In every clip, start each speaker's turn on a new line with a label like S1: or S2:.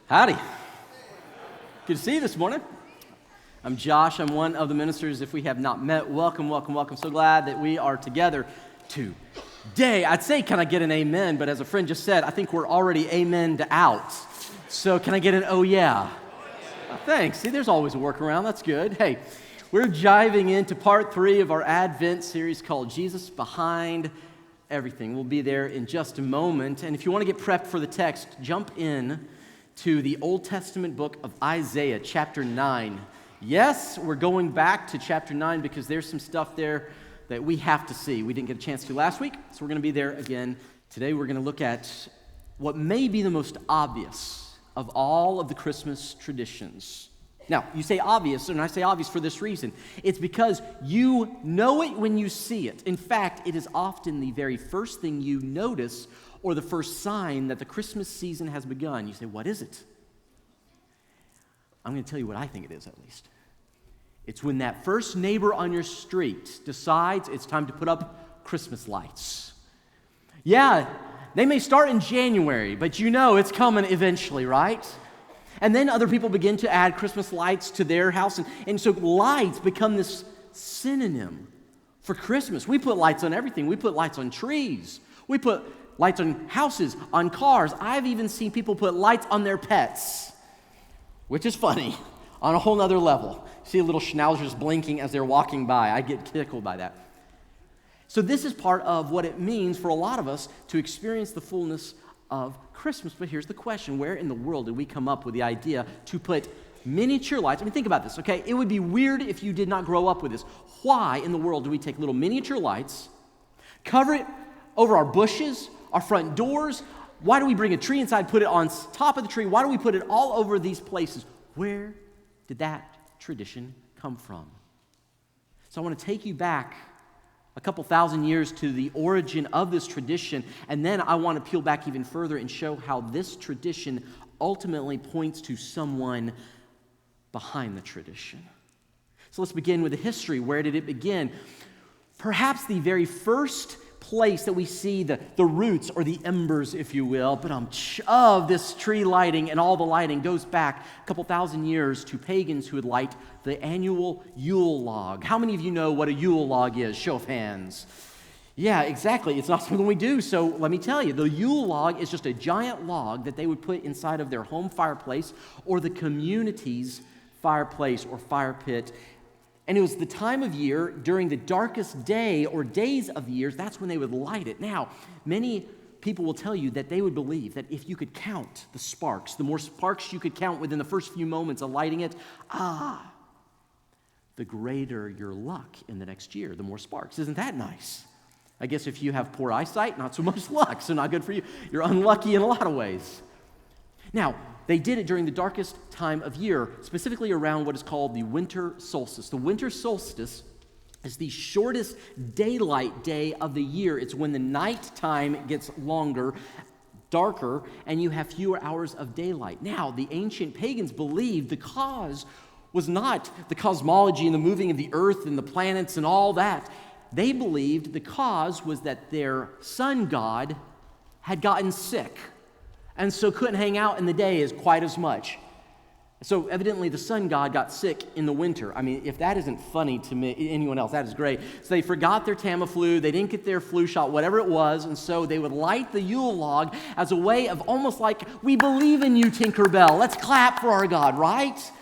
S1: Howdy. Good to see you this morning. I'm Josh. I'm one of the ministers. If we have not met, welcome, welcome, welcome. So glad that we are together today. I'd say, can I get an amen? But as a friend just said, I think we're already amened out. So can I get an oh yeah? Oh, thanks. See, there's always a workaround. That's good. Hey, we're diving into part 3 of our Advent series called Jesus Behind Everything. We'll be there in just a moment. And if you want to get prepped for the text, jump in to the Old Testament book of Isaiah, chapter 9. Yes, we're going back to chapter 9 because there's some stuff there that we have to see. We didn't get a chance to last week, so we're going to be there again. Today we're going to look at what may be the most obvious of all of the Christmas traditions. Now, you say obvious, and I say obvious for this reason. It's because you know it when you see it. In fact, it is often the very first thing you notice or the first sign that the Christmas season has begun. You say, what is it? I'm going to tell you what I think it is, at least. It's when that first neighbor on your street decides it's time to put up Christmas lights. Yeah, they may start in January, but you know it's coming eventually, right? And then other people begin to add Christmas lights to their house, and so lights become this synonym for Christmas. We put lights on everything. We put lights on trees. We put lights on houses, on cars. I've even seen people put lights on their pets, which is funny on a whole nother level. See little schnauzers blinking as they're walking by. I get tickled by that. So this is part of what it means for a lot of us to experience the fullness of Christmas. But here's the question: where in the world did we come up with the idea to put miniature lights? I mean, think about this, okay? It would be weird if you did not grow up with this. Why in the world do we take little miniature lights, cover it over our bushes, our front doors? Why do we bring a tree inside, put it on top of the tree? Why do we put it all over these places? Where did that tradition come from? So I want to take you back a couple thousand years to the origin of this tradition, and then I want to peel back even further and show how this tradition ultimately points to someone behind the tradition. So let's begin with the history. Where did it begin? Perhaps the very first place that we see the roots or the embers, if you will, of this tree lighting and all the lighting goes back a couple thousand years to pagans who would light the annual Yule log. How many of you know what a Yule log is? Show of hands. Yeah, exactly. It's not something we do, so let me tell you. The Yule log is just a giant log that they would put inside of their home fireplace or the community's fireplace or fire pit. And it was the time of year during the darkest day or days of the years, that's when they would light it. Now, many people will tell you that they would believe that if you could count the sparks, the more sparks you could count within the first few moments of lighting it, the greater your luck in the next year, the more sparks. Isn't that nice? I guess if you have poor eyesight, not so much luck, so not good for you. You're unlucky in a lot of ways. Now, they did it during the darkest time of year, specifically around what is called the winter solstice. The winter solstice is the shortest daylight day of the year. It's when the nighttime gets longer, darker, and you have fewer hours of daylight. Now, the ancient pagans believed the cause was not the cosmology and the moving of the earth and the planets and all that. They believed the cause was that their sun god had gotten sick, and so couldn't hang out in the day as quite as much. So evidently the sun god got sick in the winter. I mean, if that isn't funny to me, anyone else, that is great. So they forgot their Tamiflu, they didn't get their flu shot, whatever it was, and so they would light the Yule log as a way of almost like, we believe in you, Tinkerbell. Let's clap for our God, right?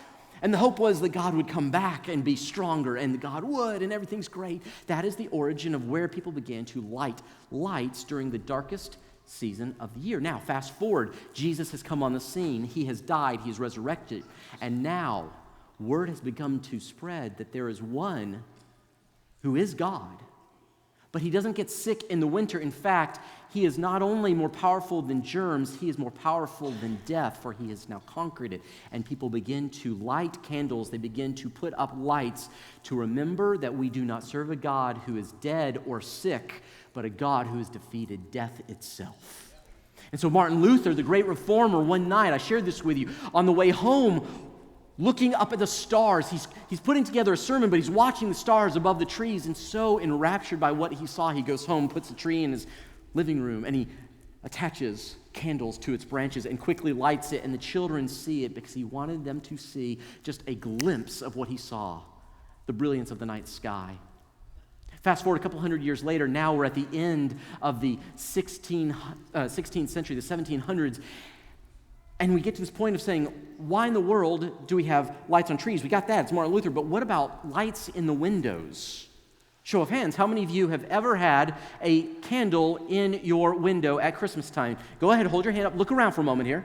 S1: And the hope was that God would come back and be stronger, and God would, and everything's great. That is the origin of where people began to light lights during the darkest season of the year. Now, fast forward, Jesus has come on the scene. He has died. He is resurrected. And now, word has begun to spread that there is one who is God, But he doesn't get sick in the winter. In fact, he is not only more powerful than germs, he is more powerful than death, for he has now conquered it. And people begin to light candles. They begin to put up lights to remember that we do not serve a God who is dead or sick, but a God who has defeated death itself. And so Martin Luther, the great reformer, one night, I shared this with you, on the way home, looking up at the stars, he's putting together a sermon, but he's watching the stars above the trees, and so enraptured by what he saw, he goes home, puts a tree in his living room, and he attaches candles to its branches and quickly lights it, and the children see it because he wanted them to see just a glimpse of what he saw, the brilliance of the night sky. Fast forward a couple hundred years later, now we're at the end of the 16th century, the 1700s, and we get to this point of saying, why in the world do we have lights on trees? We got that, it's Martin Luther, but what about lights in the windows? Show of hands, how many of you have ever had a candle in your window at Christmas time? Go ahead, hold your hand up, look around for a moment here.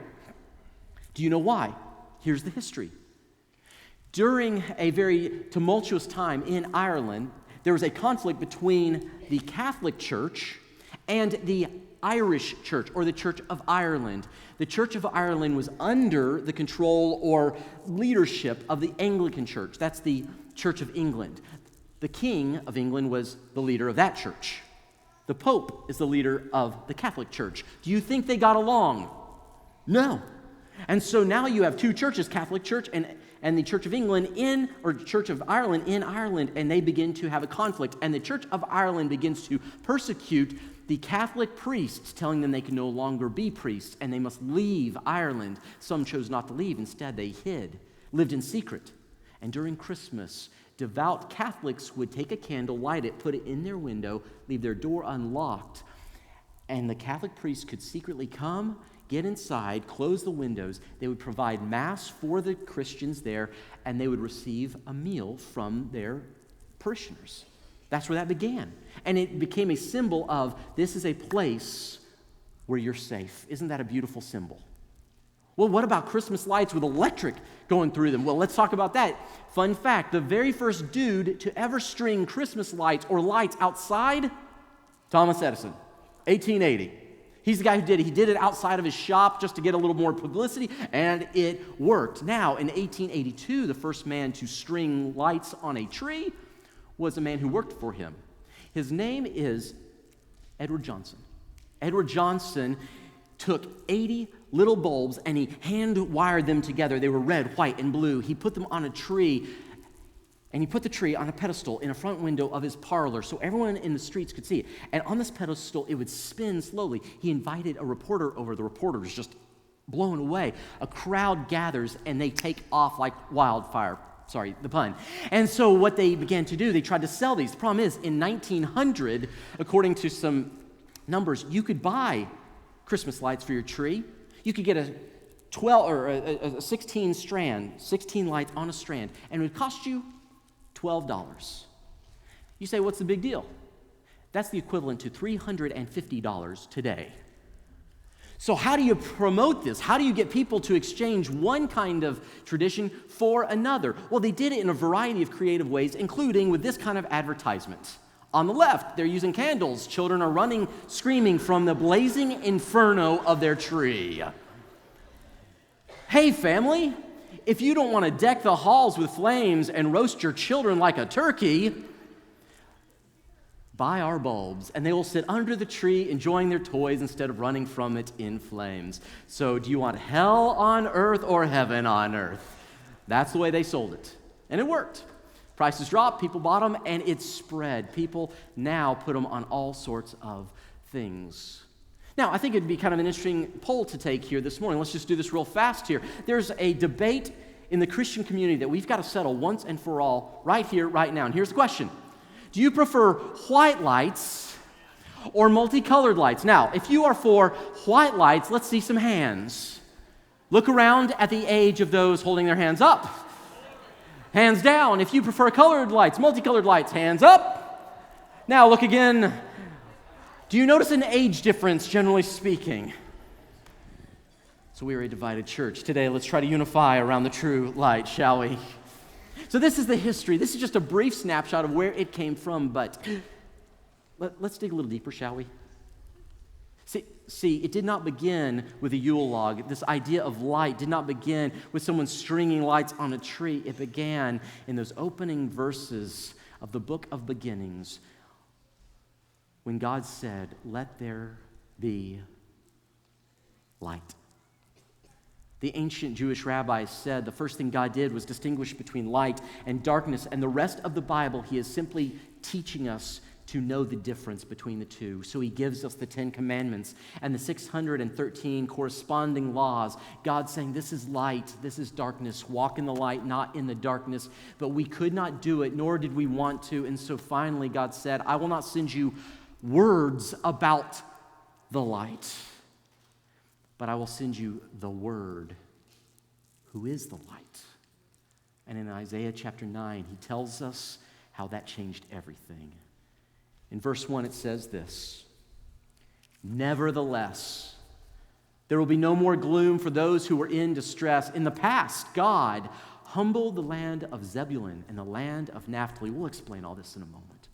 S1: Do you know why? Here's the history. During a very tumultuous time in Ireland, there was a conflict between the Catholic Church and the Irish Church, or the Church of Ireland. The Church of Ireland was under the control or leadership of the Anglican Church. That's the Church of England. The King of England was the leader of that church. The Pope is the leader of the Catholic Church. Do you think they got along? No. And so now you have two churches, Catholic Church and the Church of England or Church of Ireland in Ireland, and they begin to have a conflict. And the Church of Ireland begins to persecute the Catholic priests, telling them they can no longer be priests and they must leave Ireland. Some chose not to leave. Instead, they lived in secret. And during Christmas, devout Catholics would take a candle, light it, put it in their window, leave their door unlocked, and the Catholic priests could secretly come, get inside, close the windows. They would provide Mass for the Christians there, and they would receive a meal from their parishioners. That's where that began. And it became a symbol of, this is a place where you're safe. Isn't that a beautiful symbol? Well, what about Christmas lights with electric going through them? Well, let's talk about that. Fun fact, the very first dude to ever string Christmas lights or lights outside, Thomas Edison, 1880. He's the guy who did it. He did it outside of his shop just to get a little more publicity, and it worked. Now, in 1882, the first man to string lights on a tree was a man who worked for him. His name is Edward Johnson. Edward Johnson took 80 little bulbs and he hand-wired them together. They were red, white, and blue. He put them on a tree, and he put the tree on a pedestal in a front window of his parlor so everyone in the streets could see it. And on this pedestal, it would spin slowly. He invited a reporter over. The reporter was just blown away. A crowd gathers, and they take off like wildfire. Sorry, the pun. And so what they began to do, they tried to sell these. The problem is, in 1900, according to some numbers, you could buy Christmas lights for your tree. You could get a 12 or a 16 lights on a strand, and it would cost you $12. You say, what's the big deal? That's the equivalent to $350 today. So how do you promote this? How do you get people to exchange one kind of tradition for another? Well, they did it in a variety of creative ways, including with this kind of advertisement. On the left, they're using candles. Children are running, screaming from the blazing inferno of their tree. Hey, family, if you don't want to deck the halls with flames and roast your children like a turkey, buy our bulbs, and they will sit under the tree enjoying their toys instead of running from it in flames. So do you want hell on earth or heaven on earth? That's the way they sold it. And it worked. Prices dropped, people bought them, and it spread. People now put them on all sorts of things. Now, I think it'd be kind of an interesting poll to take here this morning. Let's just do this real fast here. There's a debate in the Christian community that we've got to settle once and for all right here, right now. And here's the question. Do you prefer white lights or multicolored lights? Now, if you are for white lights, let's see some hands. Look around at the age of those holding their hands up. Hands down. If you prefer colored lights, multicolored lights, hands up. Now look again. Do you notice an age difference, generally speaking? So we are a divided church. Today, let's try to unify around the true light, shall we? So this is the history. This is just a brief snapshot of where it came from, but let's dig a little deeper, shall we? See, it did not begin with a Yule log. This idea of light did not begin with someone stringing lights on a tree. It began in those opening verses of the book of beginnings when God said, "Let there be light." The ancient Jewish rabbis said the first thing God did was distinguish between light and darkness, and the rest of the Bible, he is simply teaching us to know the difference between the two. So he gives us the 10 Commandments and the 613 corresponding laws. God saying, this is light, this is darkness. Walk in the light, not in the darkness. But we could not do it, nor did we want to. And so finally God said, I will not send you words about the light, but I will send you the Word, who is the light. And in Isaiah chapter 9, he tells us how that changed everything. In verse 1, it says this: "Nevertheless, there will be no more gloom for those who were in distress. In the past, God humbled the land of Zebulun and the land of Naphtali." We'll explain all this in a moment.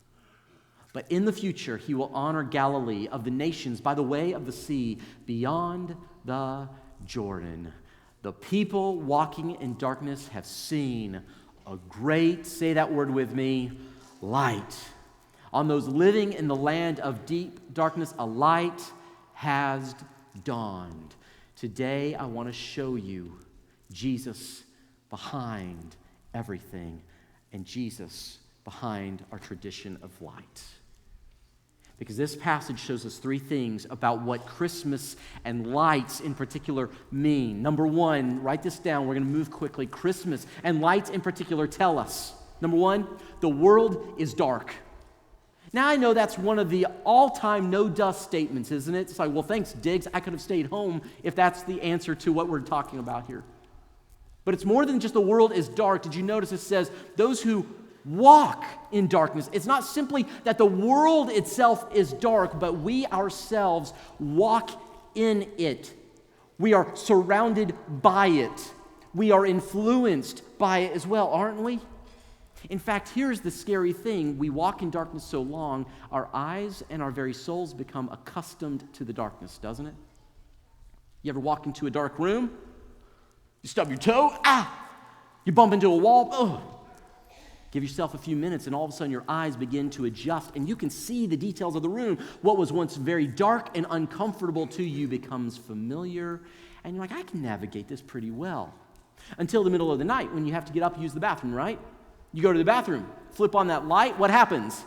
S1: "But in the future, he will honor Galilee of the nations by the way of the sea beyond the Jordan. The people walking in darkness have seen a great," say that word with me, "light. On those living in the land of deep darkness, a light has dawned." Today, I want to show you Jesus behind everything and Jesus behind our tradition of light. Because this passage shows us three things about what Christmas and lights in particular mean. Number one, write this down, we're going to move quickly. Christmas and lights in particular tell us, number one, the world is dark. Now, I know that's one of the all-time no-dust statements, isn't it? It's like, well, thanks, Diggs. I could have stayed home if that's the answer to what we're talking about here. But it's more than just the world is dark. Did you notice it says those who walk in darkness? It's not simply that the world itself is dark, but we ourselves walk in it. We are surrounded by it. We are influenced by it as well, aren't we? In fact, here's the scary thing. We walk in darkness so long, our eyes and our very souls become accustomed to the darkness, doesn't it? You ever walk into a dark room? You stub your toe, you bump into a wall, Give yourself a few minutes and all of a sudden your eyes begin to adjust and you can see the details of the room. What was once very dark and uncomfortable to you becomes familiar, and you're like, I can navigate this pretty well. Until the middle of the night when you have to get up and use the bathroom, right? You go to the bathroom, flip on that light, what happens?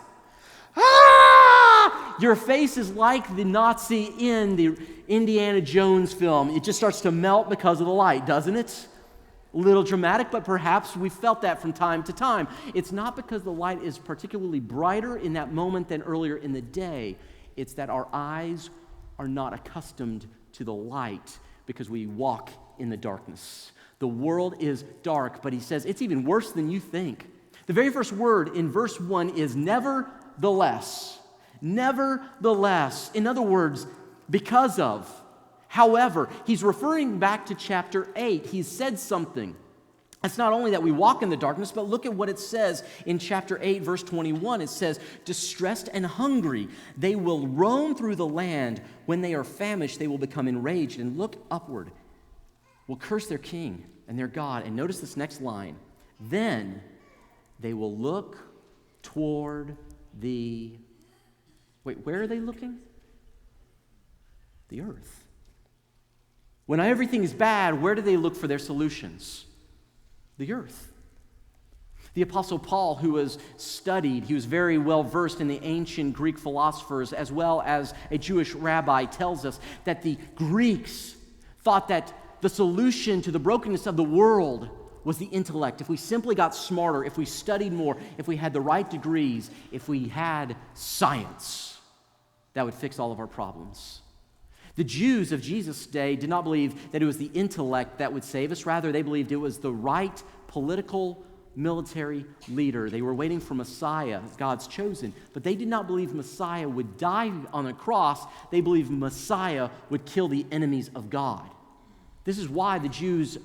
S1: Your face is like the Nazi in the Indiana Jones film. It just starts to melt because of the light, doesn't it? A little dramatic, but perhaps we felt that from time to time. It's not because the light is particularly brighter in that moment than earlier in the day. It's that our eyes are not accustomed to the light because we walk in the darkness. The world is dark, but he says it's even worse than you think. The very first word in verse 1 is nevertheless. Nevertheless. In other words, because of. However, he's referring back to chapter 8. He said something. It's not only that we walk in the darkness, but look at what it says in chapter 8, verse 21. It says, "Distressed and hungry, they will roam through the land. When they are famished, they will become enraged and look upward, will curse their king and their God." And notice this next line. "Then they will look toward the..." Wait, where are they looking? The earth. When everything is bad, where do they look for their solutions? The earth. The Apostle Paul, who was studied, he was very well versed in the ancient Greek philosophers as well as a Jewish rabbi, tells us that the Greeks thought that the solution to the brokenness of the world was the intellect. If we simply got smarter, if we studied more, if we had the right degrees, if we had science, that would fix all of our problems. The Jews of Jesus' day did not believe that it was the intellect that would save us. Rather, they believed it was the right political, military leader. They were waiting for Messiah, God's chosen. But they did not believe Messiah would die on a cross. They believed Messiah would kill the enemies of God. This is why the Jews,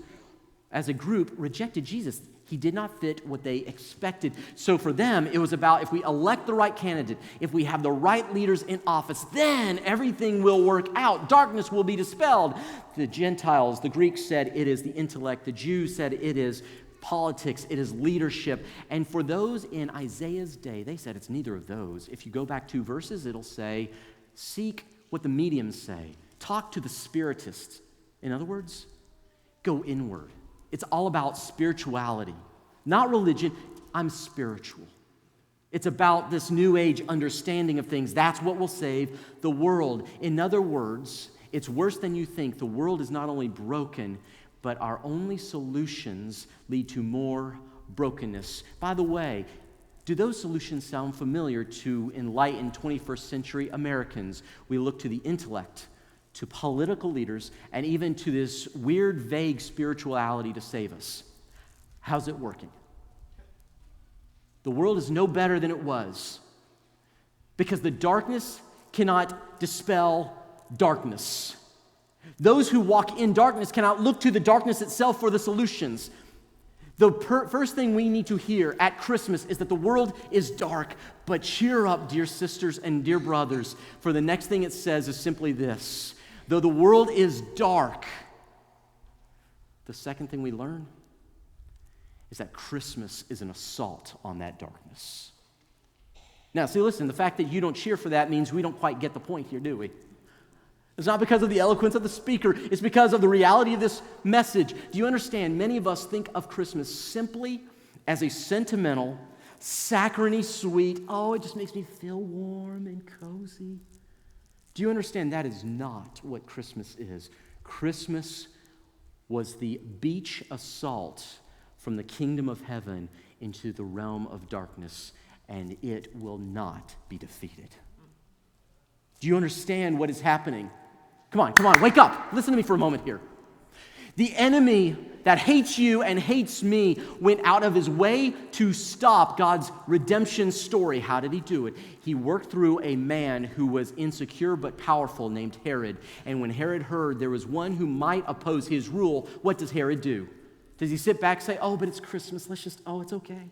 S1: as a group, rejected Jesus. He did not fit what they expected. So for them, it was about if we elect the right candidate, if we have the right leaders in office, then everything will work out. Darkness will be dispelled. The Gentiles, the Greeks said it is the intellect. The Jews said it is politics. It is leadership. And for those in Isaiah's day, they said it's neither of those. If you go back 2 verses, it'll say, seek what the mediums say. Talk to the spiritists. In other words, go inward. It's all about spirituality, not religion. I'm spiritual. It's about this new age understanding of things. That's what will save the world. In other words, it's worse than you think. The world is not only broken, but our only solutions lead to more brokenness. By the way, do those solutions sound familiar to enlightened 21st century Americans? We look to the intellect, to political leaders, and even to this weird, vague spirituality to save us. How's it working? The world is no better than it was because the darkness cannot dispel darkness. Those who walk in darkness cannot look to the darkness itself for the solutions. The first thing we need to hear at Christmas is that the world is dark, but cheer up, dear sisters and dear brothers, for the next thing it says is simply this: though the world is dark, the second thing we learn is that Christmas is an assault on that darkness. Now, see, listen, the fact that you don't cheer for that means we don't quite get the point here, do we? It's not because of the eloquence of the speaker. It's because of the reality of this message. Do you understand? Many of us think of Christmas simply as a sentimental, saccharine sweet, oh, it just makes me feel warm and cozy. Do you understand that is not what Christmas is? Christmas was the beach assault from the kingdom of heaven into the realm of darkness, and it will not be defeated. Do you understand what is happening? Come on, wake up. Listen to me for a moment here. The enemy that hates you and hates me went out of his way to stop God's redemption story. How did he do it? He worked through a man who was insecure but powerful named Herod. And when Herod heard there was one who might oppose his rule, what does Herod do? Does he sit back and say, oh, but it's Christmas, it's okay?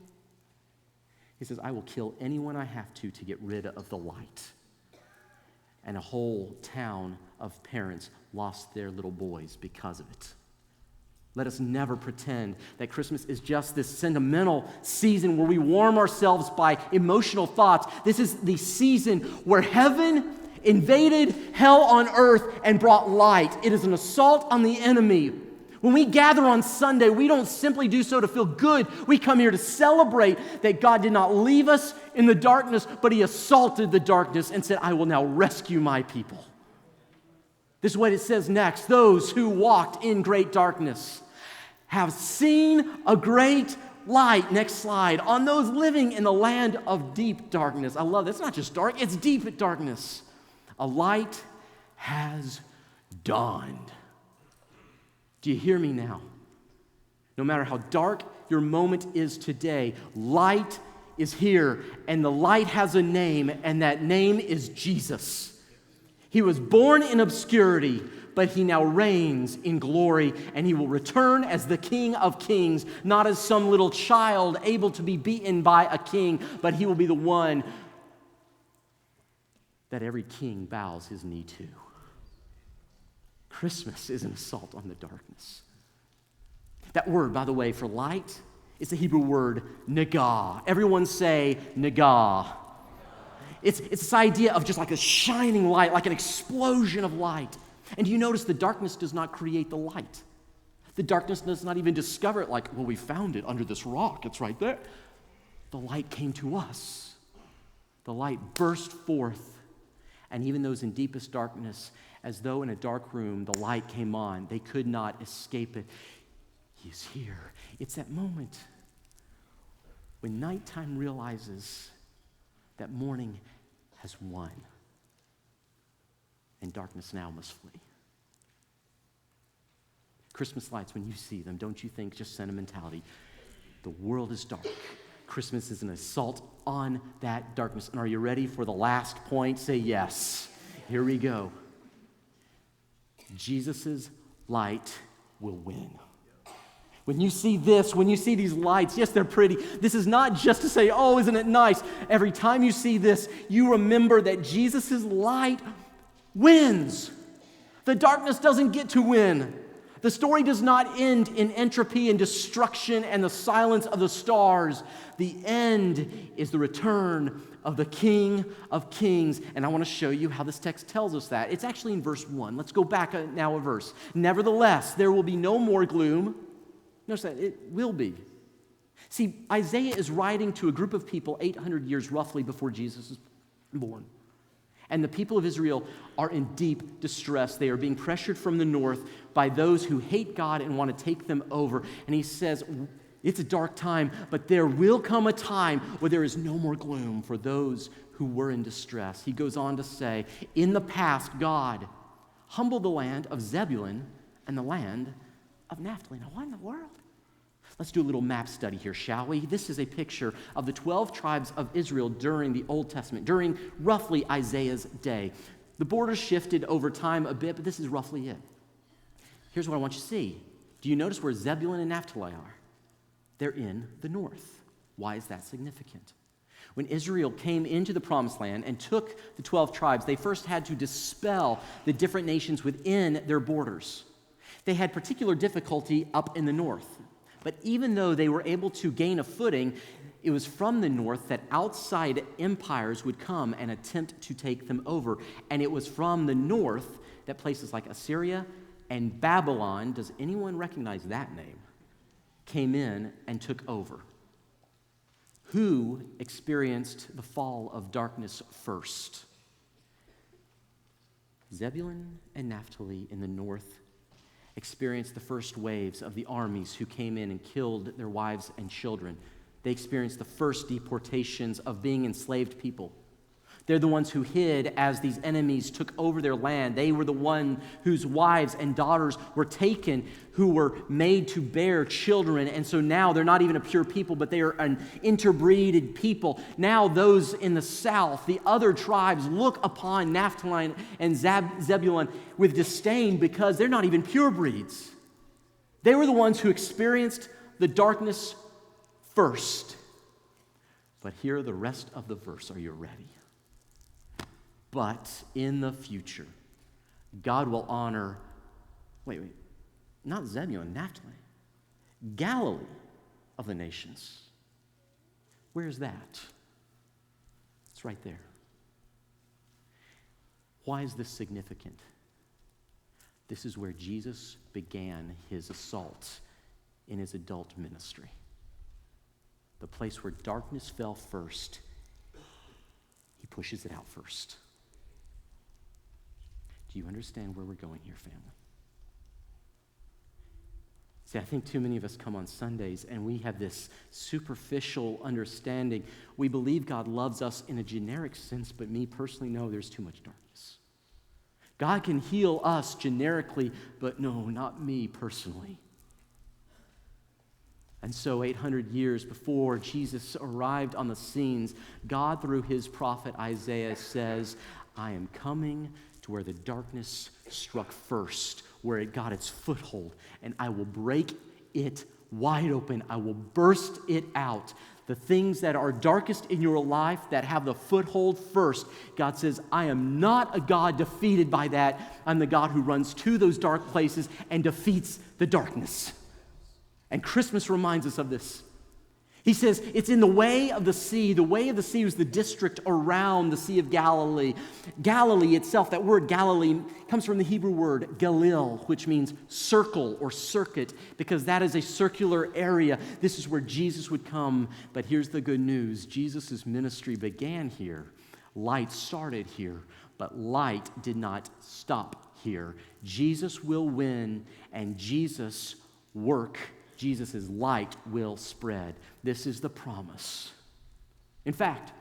S1: He says, I will kill anyone I have to get rid of the light. And a whole town of parents lost their little boys because of it. Let us never pretend that Christmas is just this sentimental season where we warm ourselves by emotional thoughts. This is the season where heaven invaded hell on earth and brought light. It is an assault on the enemy. When we gather on Sunday, we don't simply do so to feel good. We come here to celebrate that God did not leave us in the darkness, but he assaulted the darkness and said, I will now rescue my people. This is what it says next. Those who walked in great darkness have seen a great light. Next slide. On those living in the land of deep darkness. I love that. It's not just dark, it's deep darkness. A light has dawned. Do you hear me now? No matter how dark your moment is today, light is here, and the light has a name, and that name is Jesus. He was born in obscurity, but he now reigns in glory, and he will return as the King of Kings, not as some little child able to be beaten by a king, but he will be the one that every king bows his knee to. Christmas is an assault on the darkness. That word, by the way, for light is the Hebrew word nagah. Everyone say nagah. It's this idea of just like a shining light, like an explosion of light. And do you notice the darkness does not create the light? The darkness does not even discover it like, well, we found it under this rock. It's right there. The light came to us. The light burst forth. And even those in deepest darkness, as though in a dark room, the light came on. They could not escape it. He is here. It's that moment when nighttime realizes that morning has won, and darkness now must flee. Christmas lights, when you see them, don't you think just sentimentality? The world is dark. Christmas is an assault on that darkness. And are you ready for the last point? Say yes. Here we go. Jesus' light will win. When you see this, when you see these lights, yes, they're pretty. This is not just to say, oh, isn't it nice? Every time you see this, you remember that Jesus' light wins. The darkness doesn't get to win. The story does not end in entropy and destruction and the silence of the stars. The end is the return of the King of Kings. And I want to show you how this text tells us that. It's actually in verse 1. Let's go back now a verse. Nevertheless, there will be no more gloom. Notice that, it will be. See, Isaiah is writing to a group of people 800 years roughly before Jesus is born. And the people of Israel are in deep distress. They are being pressured from the north by those who hate God and want to take them over. And he says, it's a dark time, but there will come a time where there is no more gloom for those who were in distress. He goes on to say, in the past, God humbled the land of Zebulun and the land of Naphtali. Now, what in the world? Let's do a little map study here, shall we? This is a picture of the 12 tribes of Israel during the Old Testament, during roughly Isaiah's day. The borders shifted over time a bit, but this is roughly it. Here's what I want you to see. Do you notice where Zebulun and Naphtali are? They're in the north. Why is that significant? When Israel came into the Promised Land and took the 12 tribes, they first had to dispel the different nations within their borders. They had particular difficulty up in the north. But even though they were able to gain a footing, it was from the north that outside empires would come and attempt to take them over. And it was from the north that places like Assyria and Babylon, does anyone recognize that name, came in and took over. Who experienced the fall of darkness first? Zebulun and Naphtali in the north experienced the first waves of the armies who came in and killed their wives and children. They experienced the first deportations of being enslaved people. They're the ones who hid as these enemies took over their land. They were the one whose wives and daughters were taken, who were made to bear children. And so now they're not even a pure people, but they are an interbreeded people. Now those in the south, the other tribes, look upon Naphtali and Zebulun with disdain because they're not even pure breeds. They were the ones who experienced the darkness first. But here are the rest of the verse. Are you ready? But in the future, God will honor, not Zebulun, Naphtali, Galilee of the nations. Where's that? It's right there. Why is this significant? This is where Jesus began his assault in his adult ministry. The place where darkness fell first, he pushes it out first. Do you understand where we're going here, family? See, I think too many of us come on Sundays and we have this superficial understanding. We believe God loves us in a generic sense, but me personally, no, there's too much darkness. God can heal us generically, but no, not me personally. And so 800 years before Jesus arrived on the scenes, God, through his prophet Isaiah, says, I am coming to where the darkness struck first, where it got its foothold, and I will break it wide open. I will burst it out. The things that are darkest in your life that have the foothold first, God says, I am not a God defeated by that. I'm the God who runs to those dark places and defeats the darkness. And Christmas reminds us of this. He says, it's in the way of the sea. The way of the sea was the district around the Sea of Galilee. Galilee itself, that word Galilee, comes from the Hebrew word Galil, which means circle or circuit, because that is a circular area. This is where Jesus would come. But here's the good news. Jesus' ministry began here. Light started here, but light did not stop here. Jesus will win, and Jesus' work, Jesus' light will spread. This is the promise. In fact,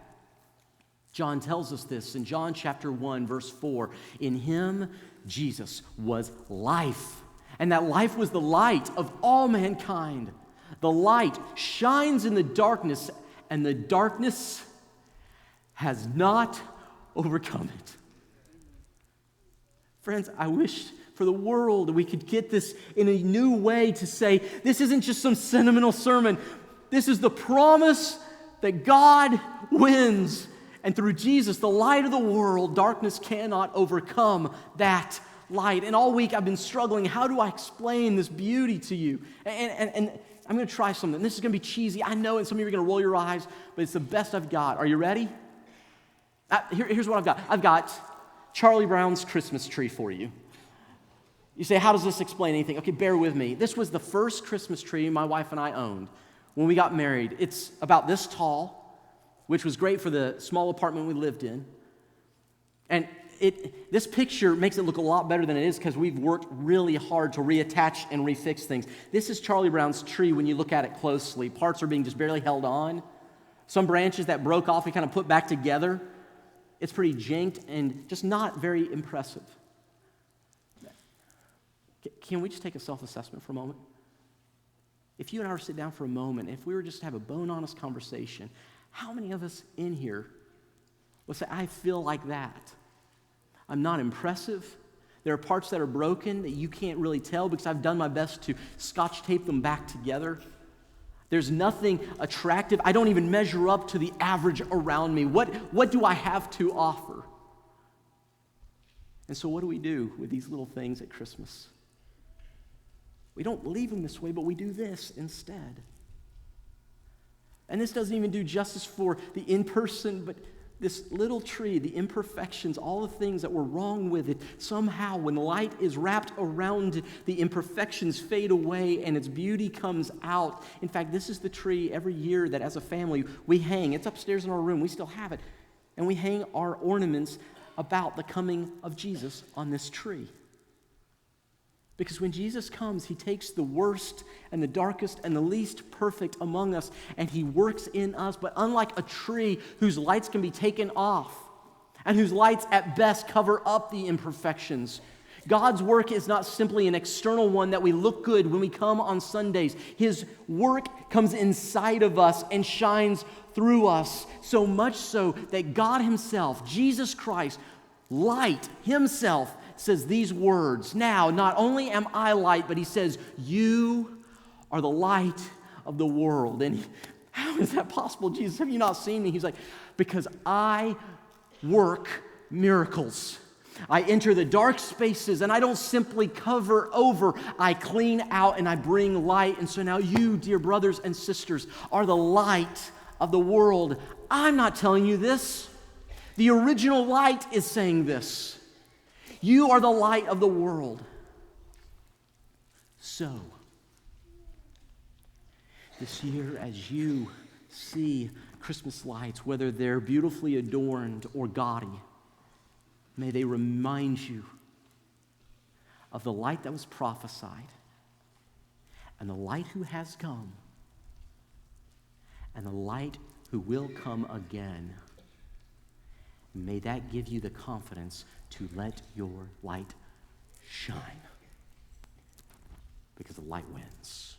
S1: John tells us this in John chapter 1, verse 4. In him, Jesus, was life, and that life was the light of all mankind. The light shines in the darkness, and the darkness has not overcome it. Friends, I wish for the world. We could get this in a new way to say, this isn't just some sentimental sermon. This is the promise that God wins. And through Jesus, the light of the world, darkness cannot overcome that light. And all week I've been struggling. How do I explain this beauty to you? And I'm going to try something. This is going to be cheesy. I know, and some of you are going to roll your eyes, but it's the best I've got. Are you ready? Here's what I've got. I've got Charlie Brown's Christmas tree for you. You say, how does this explain anything? Okay, bear with me. This was the first Christmas tree my wife and I owned when we got married. It's about this tall, which was great for the small apartment we lived in. And this picture makes it look a lot better than it is because we've worked really hard to reattach and refix things. This is Charlie Brown's tree when you look at it closely. Parts are being just barely held on. Some branches that broke off we kind of put back together. It's pretty janked and just not very impressive. Can we just take a self-assessment for a moment? If you and I were to sit down for a moment, if we were just to have a bone-honest conversation, how many of us in here will say, I feel like that? I'm not impressive. There are parts that are broken that you can't really tell because I've done my best to scotch tape them back together. There's nothing attractive. I don't even measure up to the average around me. What do I have to offer? And so what do we do with these little things at Christmas? We don't leave them this way, but we do this instead. And this doesn't even do justice for the in-person, but this little tree, the imperfections, all the things that were wrong with it, somehow when light is wrapped around it, the imperfections fade away and its beauty comes out. In fact, this is the tree every year that as a family we hang. It's upstairs in our room. We still have it. And we hang our ornaments about the coming of Jesus on this tree. Because when Jesus comes, he takes the worst and the darkest and the least perfect among us, and he works in us. But unlike a tree whose lights can be taken off, and whose lights at best cover up the imperfections, God's work is not simply an external one that we look good when we come on Sundays. His work comes inside of us and shines through us, so much so that God himself, Jesus Christ, light himself, says these words. Now, not only am I light, but he says, you are the light of the world. And how is that possible, Jesus? Have you not seen me? He's like, because I work miracles. I enter the dark spaces and I don't simply cover over. I clean out and I bring light. And so now you, dear brothers and sisters, are the light of the world. I'm not telling you this. The original light is saying this. You are the light of the world. So, this year as you see Christmas lights, whether they're beautifully adorned or gaudy, may they remind you of the light that was prophesied, and the light who has come, and the light who will come again. May that give you the confidence to let your light shine, because the light wins.